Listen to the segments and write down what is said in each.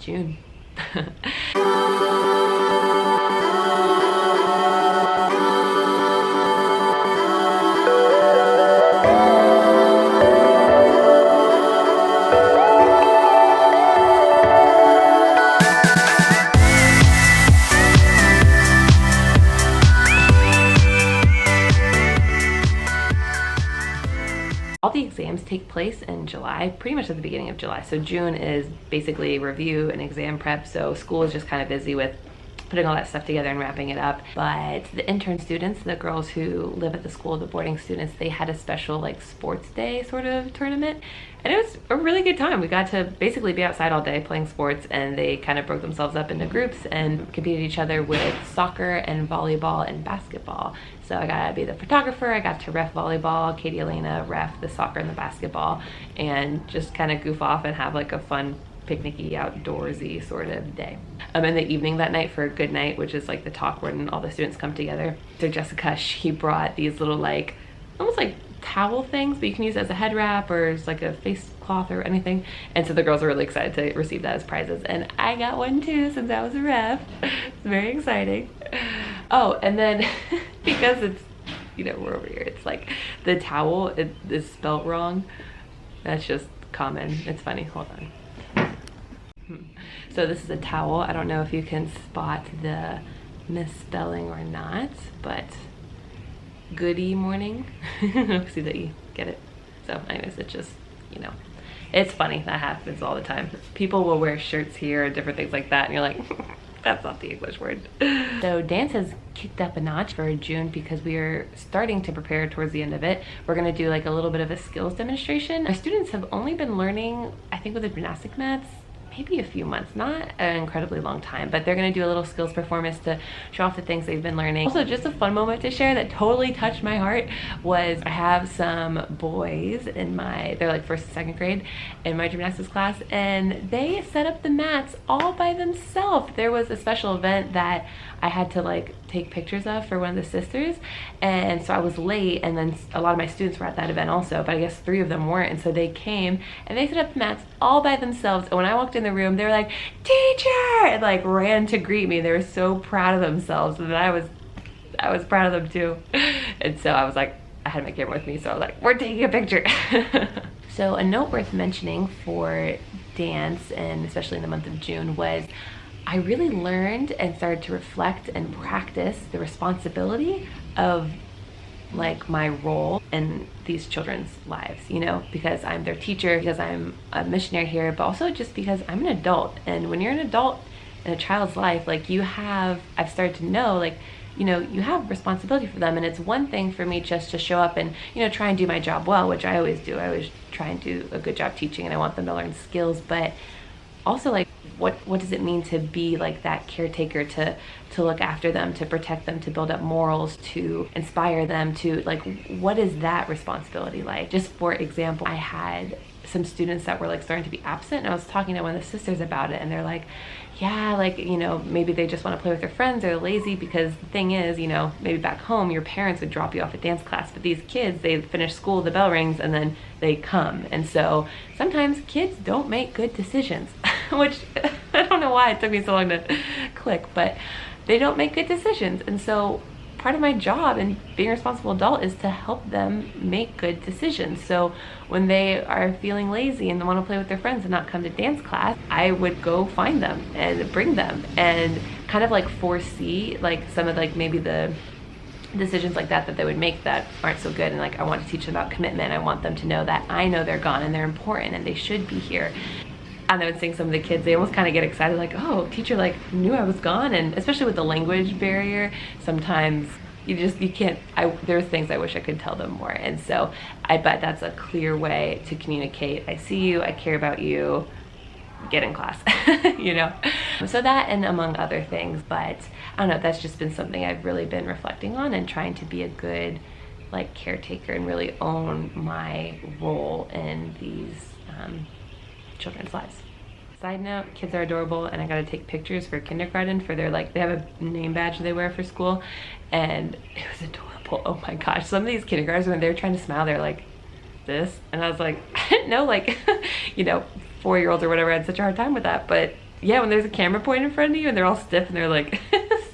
June. All the exams take place in July, pretty much at the beginning of July. So June is basically review and exam prep. So school is just kind of busy with putting all that stuff together and wrapping it up. But the intern students, the girls who live at the school, the boarding students, they had a special like sports day sort of tournament. And it was a really good time. We got to basically be outside all day playing sports, and they kind of broke themselves up into groups and competed each other with soccer and volleyball and basketball. So I got to be the photographer, I got to ref volleyball, Katie Elena ref the soccer and the basketball, and just kind of goof off and have like a fun picnicky, outdoorsy sort of day. In the evening that night for good night, which is like the talk when all the students come together, so Jessica, she brought these little like, almost like towel things, but you can use it as a head wrap or as like a face cloth or anything. And so the girls were really excited to receive that as prizes. And I got one too, since I was a ref. It's very exciting. Oh, and then because it's, you know, we're over here, it's like the towel is spelt wrong. That's just common. It's funny. Hold on. So this is a towel. I don't know if you can spot the misspelling or not, but goodie morning. See that you get it. So anyways, it's just, you know, it's funny. That happens all the time. People will wear shirts here and different things like that, and you're like, that's not the English word. So dance has kicked up a notch for June because we are starting to prepare towards the end of it. We're gonna do like a little bit of a skills demonstration. Our students have only been learning, I think with the gymnastic mats, maybe a few months, not an incredibly long time, but they're gonna do a little skills performance to show off the things they've been learning. Also, just a fun moment to share that totally touched my heart was I have some boys in they're like first and second grade in my gymnastics class, and they set up the mats all by themselves. There was a special event that I had to like take pictures of for one of the sisters, and so I was late, and then a lot of my students were at that event also, but I guess 3 of them weren't, and so they came and they set up the mats all by themselves. And when I walked in the room, they were like, "Teacher!" and like ran to greet me. They were so proud of themselves, and I was proud of them too. And so I was like, I had my camera with me, so I was like, we're taking a picture. So a note worth mentioning for dance, and especially in the month of June, was I really learned and started to reflect and practice the responsibility of like my role in these children's lives, you know, because I'm their teacher, because I'm a missionary here, but also just because I'm an adult. And when you're an adult in a child's life, like I've started to know, like, you know, you have responsibility for them. And it's one thing for me just to show up and, you know, try and do my job well, which I always do. I always try and do a good job teaching, and I want them to learn skills, but also like, what does it mean to be like that caretaker, to look after them, to protect them, to build up morals, to inspire them, to like, what is that responsibility like? Just for example, I had some students that were like starting to be absent, and I was talking to one of the sisters about it, and they're like, yeah, like, you know, maybe they just want to play with their friends, they're lazy, because the thing is, you know, maybe back home your parents would drop you off at dance class, but these kids, they finish school, the bell rings, and then they come. And so sometimes kids don't make good decisions, which I don't know why it took me so long to click, but they don't make good decisions. And so part of my job and being a responsible adult is to help them make good decisions. So when they are feeling lazy and they want to play with their friends and not come to dance class, I would go find them and bring them and kind of like foresee like some of like maybe the decisions like that they would make that aren't so good. And like, I want to teach them about commitment. I want them to know that I know they're gone and they're important and they should be here. And I would seeing some of the kids, they almost kind of get excited, like, oh, teacher like knew I was gone. And especially with the language barrier, sometimes you can't, there's things I wish I could tell them more. And so I bet that's a clear way to communicate. I see you, I care about you, get in class, you know? So that, and among other things, but I don't know, that's just been something I've really been reflecting on and trying to be a good like caretaker and really own my role in these children's lives. Side note, kids are adorable, and I got to take pictures for kindergarten for their, like, they have a name badge they wear for school, and it was adorable. Oh my gosh, some of these kindergartners, when they're trying to smile, they're like this, and I was like, I didn't know, like, you know, 4-year-olds or whatever had such a hard time with that, but yeah, when there's a camera point in front of you and they're all stiff and they're like,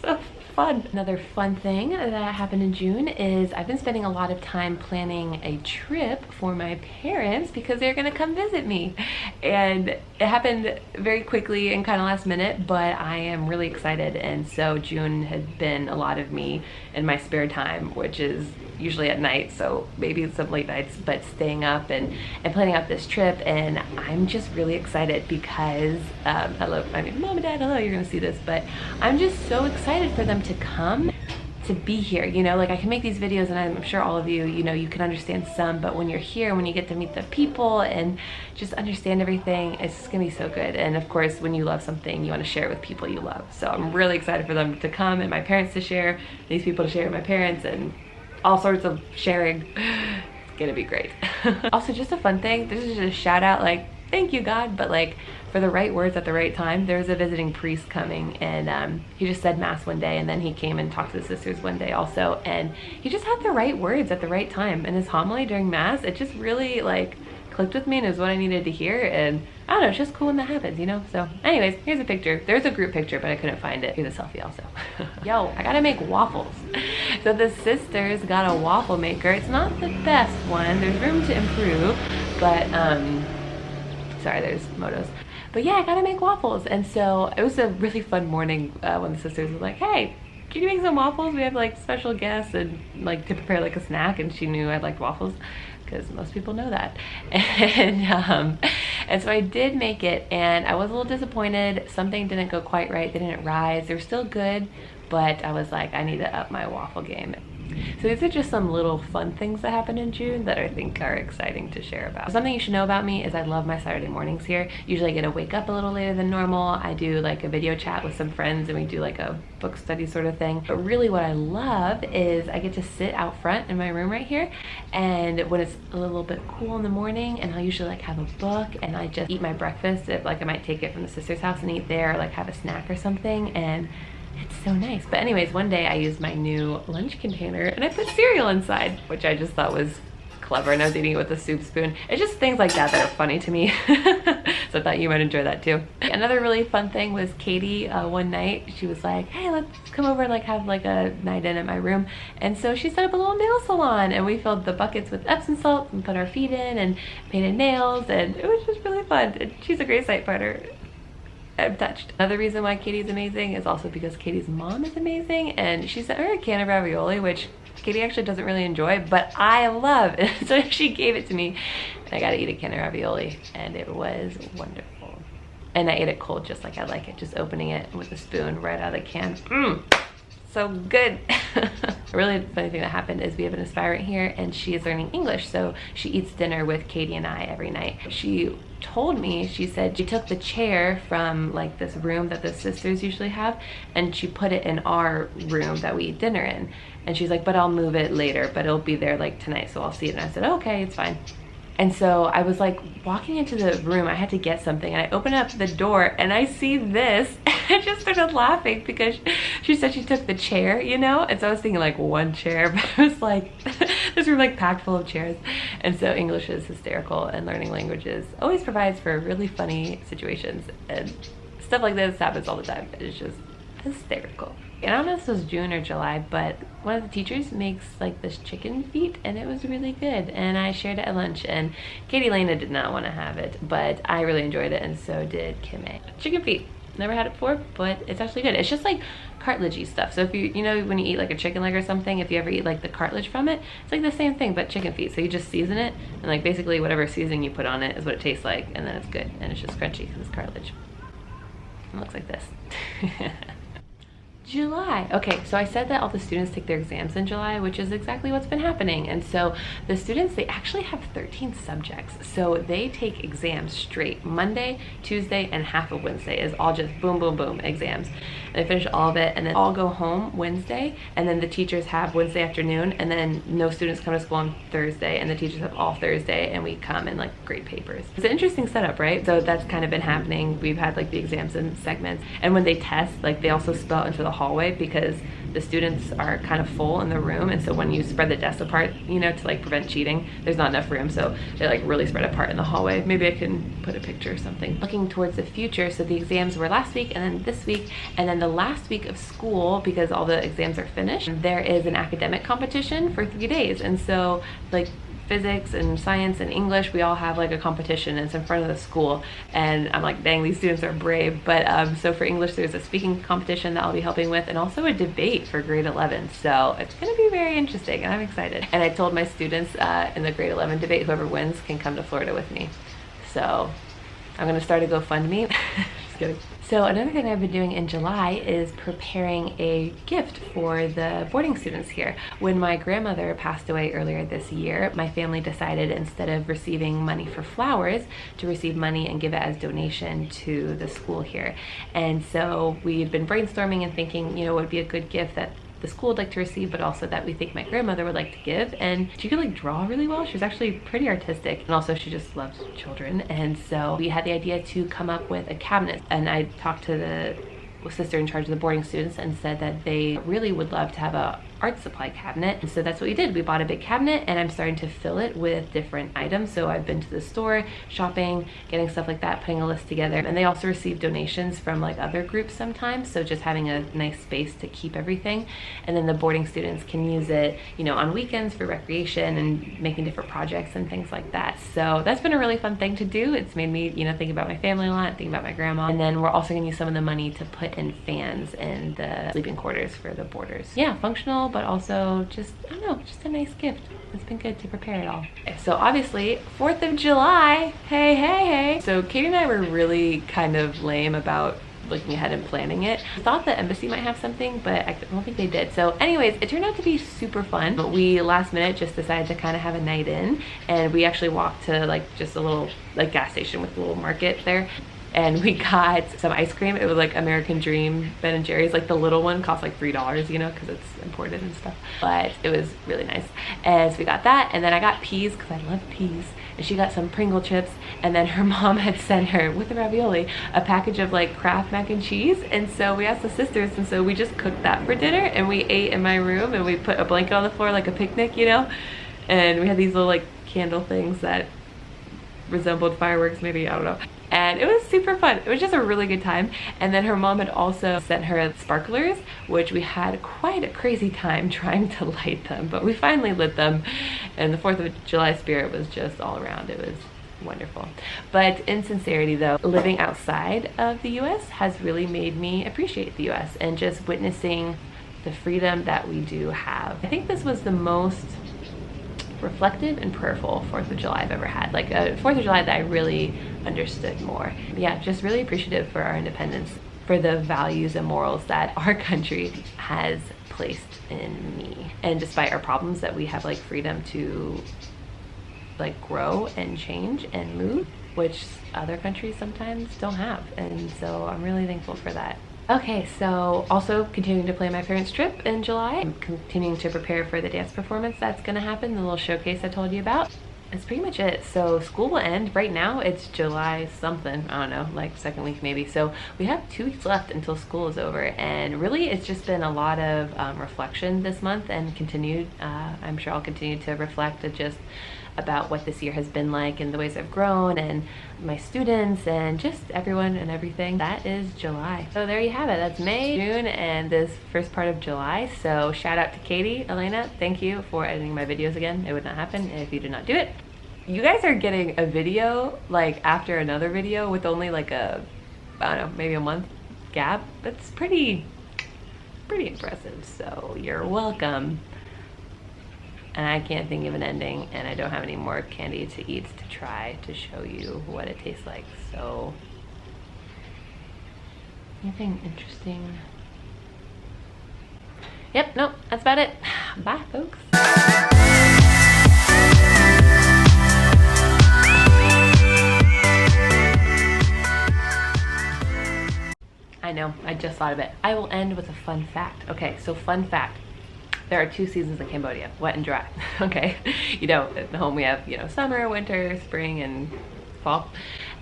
so fun. Another fun thing that happened in June is I've been spending a lot of time planning a trip for my parents because they're gonna come visit me. And it happened very quickly and kind of last minute, but I am really excited. And so June has been a lot of me in my spare time, which is usually at night, so maybe some late nights, but staying up and planning out this trip. And I'm just really excited because hello, I mean, mom and dad, hello, you're gonna see this, but I'm just so excited for them to come to be here. You know, like I can make these videos and I'm sure all of you, you know, you can understand some, but when you're here, when you get to meet the people and just understand everything, it's just gonna be so good. And of course, when you love something, you want to share it with people you love. So I'm really excited for them to come and my parents to share, these people to share with my parents, and all sorts of sharing. It's gonna be great. Also, just a fun thing, this is just a shout out, like, thank you God, but like for the right words at the right time. There's a visiting priest coming, and he just said mass one day, and then he came and talked to the sisters one day also, and he just had the right words at the right time. And his homily during mass, it just really like clicked with me and it was what I needed to hear. And I don't know, it's just cool when that happens, you know? So anyways, here's a picture. There's a group picture, but I couldn't find it. Here's a selfie also. Yo, I gotta make waffles. So the sisters got a waffle maker. It's not the best one. There's room to improve, but sorry, there's motos. But yeah, I gotta make waffles. And so it was a really fun morning when the sisters were like, hey, can you make some waffles? We have like special guests and like to prepare like a snack. And she knew I liked waffles because most people know that. And so I did make it, and I was a little disappointed. Something didn't go quite right. They didn't rise. They were still good, but I was like, I need to up my waffle game. So these are just some little fun things that happened in June that I think are exciting to share about. Something you should know about me is I love my Saturday mornings here. Usually I get to wake up a little later than normal. I do like a video chat with some friends and we do like a book study sort of thing. But really what I love is I get to sit out front in my room right here, and when it's a little bit cool in the morning, and I'll usually like have a book and I just eat my breakfast. If like I might take it from the sister's house and eat there, or like have a snack or something, and it's so nice. But anyways, one day I used my new lunch container and I put cereal inside, which I just thought was clever, and I was eating it with a soup spoon. It's just things like that that are funny to me. So I thought you might enjoy that too. Another really fun thing was Katie, one night, she was like, hey, let's come over and like have like a night in at my room. And so she set up a little nail salon, and we filled the buckets with Epsom salt and put our feet in and painted nails, and it was just really fun. And she's a great site partner. I'm touched. Another reason why Katie's amazing is also because Katie's mom is amazing, and she sent her a can of ravioli, which Katie actually doesn't really enjoy, but I love. And so she gave it to me, and I got to eat a can of ravioli, and it was wonderful. And I ate it cold just like I like it, just opening it with a spoon right out of the can. So good. A really funny thing that happened is we have an aspirant here, and she is learning English, so she eats dinner with Katie and I every night. She told me, she said she took the chair from like this room that the sisters usually have, and she put it in our room that we eat dinner in. And she's like, but I'll move it later, but it'll be there like tonight, so I'll see it. And I said, okay, it's fine. And so I was like walking into the room, I had to get something, and I opened up the door and I see this. I just started laughing because she said she took the chair, you know? And so I was thinking like one chair, but it was like, this room like packed full of chairs. And so English is hysterical, and learning languages always provides for really funny situations. And stuff like this happens all the time. It's just hysterical. And I don't know if this was June or July, but one of the teachers makes like this chicken feet, and it was really good. And I shared it at lunch, and Katie Lena did not want to have it, but I really enjoyed it, and so did Kimmy. Chicken feet. Never had it before, but it's actually good. It's just like cartilagey stuff. So if you know when you eat like a chicken leg or something, if you ever eat like the cartilage from it, it's like the same thing, but chicken feet. So you just season it, and like basically whatever seasoning you put on it is what it tastes like, and then it's good, and it's just crunchy because it's cartilage. It looks like this. July. Okay, so I said that all the students take their exams in July, which is exactly what's been happening. And so the students, they actually have 13 subjects. So they take exams straight. Monday, Tuesday, and half of Wednesday is all just boom, boom, boom exams. And they finish all of it, and then all go home Wednesday, and then the teachers have Wednesday afternoon, and then no students come to school on Thursday, and the teachers have all Thursday, and we come and like grade papers. It's an interesting setup, right? So that's kind of been happening. We've had like the exams in segments, and when they test, like they also spell into the hallway because the students are kind of full in the room, and so when you spread the desks apart, you know, to like prevent cheating, there's not enough room, so they're like really spread apart in the hallway. Maybe I can put a picture or something. Looking towards the future, so the exams were last week and then this week, and then the last week of school, because all the exams are finished, there is an academic competition for 3 days. And so like physics and science and English, we all have like a competition, and it's in front of the school, and I'm like, dang, these students are brave. But so for English, there's a speaking competition that I'll be helping with, and also a debate for grade 11, so it's going to be very interesting, and I'm excited. And I told my students in the grade 11 debate, whoever wins can come to Florida with me, so I'm going to start a GoFundMe. Just kidding. So another thing I've been doing in July is preparing a gift for the boarding students here. When my grandmother passed away earlier this year, my family decided, instead of receiving money for flowers, to receive money and give it as donation to the school here. And so we'd been brainstorming and thinking, you know, what would be a good gift that the school would like to receive, but also that we think my grandmother would like to give. And she could like draw really well. She's actually pretty artistic, and also she just loves children. And so we had the idea to come up with a cabinet, and I talked to the sister in charge of the boarding students and said that they really would love to have a art supply cabinet. And so that's what we did. We bought a big cabinet, and I'm starting to fill it with different items. So I've been to the store shopping, getting stuff like that, putting a list together. And they also receive donations from like other groups sometimes, so just having a nice space to keep everything. And then the boarding students can use it, you know, on weekends for recreation and making different projects and things like that. So that's been a really fun thing to do. It's made me, you know, think about my family a lot, think about my grandma. And then we're also gonna use some of the money to put in fans in the sleeping quarters for the boarders. Yeah, functional, but also just, I don't know, just a nice gift. It's been good to prepare it all. So obviously, 4th of July, hey, hey, hey. So Katie and I were really kind of lame about looking ahead and planning it. I thought the embassy might have something, but I don't think they did. So anyways, it turned out to be super fun. We last minute just decided to kind of have a night in, and we actually walked to like just a little like gas station with a little market there. And we got some ice cream. It was like American Dream Ben & Jerry's, like the little one cost like $3, you know, because it's imported and stuff. But it was really nice. And so we got that, and then I got peas because I love peas. And she got some Pringle chips, and then her mom had sent her, with the ravioli, a package of like Kraft mac and cheese. And so we asked the sisters, and so we just cooked that for dinner, and we ate in my room, and we put a blanket on the floor like a picnic, you know? And we had these little like candle things that resembled fireworks, maybe, I don't know. And it was super fun. It was just a really good time. And then her mom had also sent her sparklers, which we had quite a crazy time trying to light them, but we finally lit them. And the 4th of July spirit was just all around. It was wonderful. But in sincerity though, living outside of the US has really made me appreciate the US and just witnessing the freedom that we do have. I think this was the most reflective and prayerful 4th of July I've ever had. Like a 4th of July that I really understood more. Yeah, just really appreciative for our independence, for the values and morals that our country has placed in me. And despite our problems, that we have like freedom to like grow and change and move, which other countries sometimes don't have. And so I'm really thankful for that. Okay, so also continuing to plan my parents' trip in July. I'm continuing to prepare for the dance performance that's gonna happen, the little showcase I told you about. That's pretty much it. So school will end. Right now it's July something, I don't know, like second week maybe. So we have 2 weeks left until school is over, and really it's just been a lot of reflection this month, and continued, I'm sure I'll continue to reflect just about what this year has been like and the ways I've grown and my students and just everyone and everything. That is July. So there you have it. That's May, June, and this first part of July. So shout out to Katie, Elena. Thank you for editing my videos again. It would not happen if you did not do it. You guys are getting a video like after another video with only like a, I don't know, maybe a month gap. That's pretty impressive. So you're welcome. And I can't think of an ending, and I don't have any more candy to eat to try to show you what it tastes like. So anything interesting? Yep, nope, that's about it. Bye, folks. I know, I just thought of it. I will end with a fun fact. Okay, so fun fact. There are 2 seasons in Cambodia, wet and dry, okay? You know, at home we have, you know, summer, winter, spring, and fall.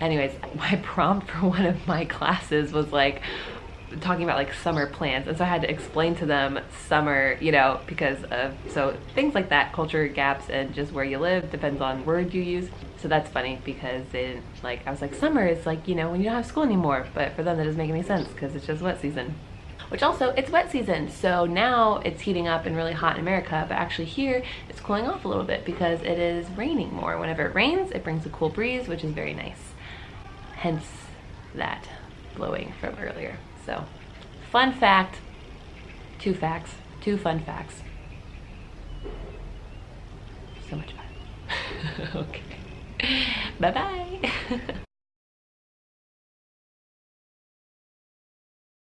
Anyways, my prompt for one of my classes was like, talking about like summer plans, and so I had to explain to them summer, you know, because of so things like that, culture gaps, and just where you live depends on words you use. So that's funny because they didn't, like, I was like, summer is like, you know, when you don't have school anymore, but for them that doesn't make any sense because it's just wet season. Which also, it's wet season, so now it's heating up and really hot in America, but actually here it's cooling off a little bit because it is raining more. Whenever it rains, it brings a cool breeze, which is very nice. Hence that blowing from earlier. So, fun fact, two fun facts. So much fun. Okay. Bye-bye.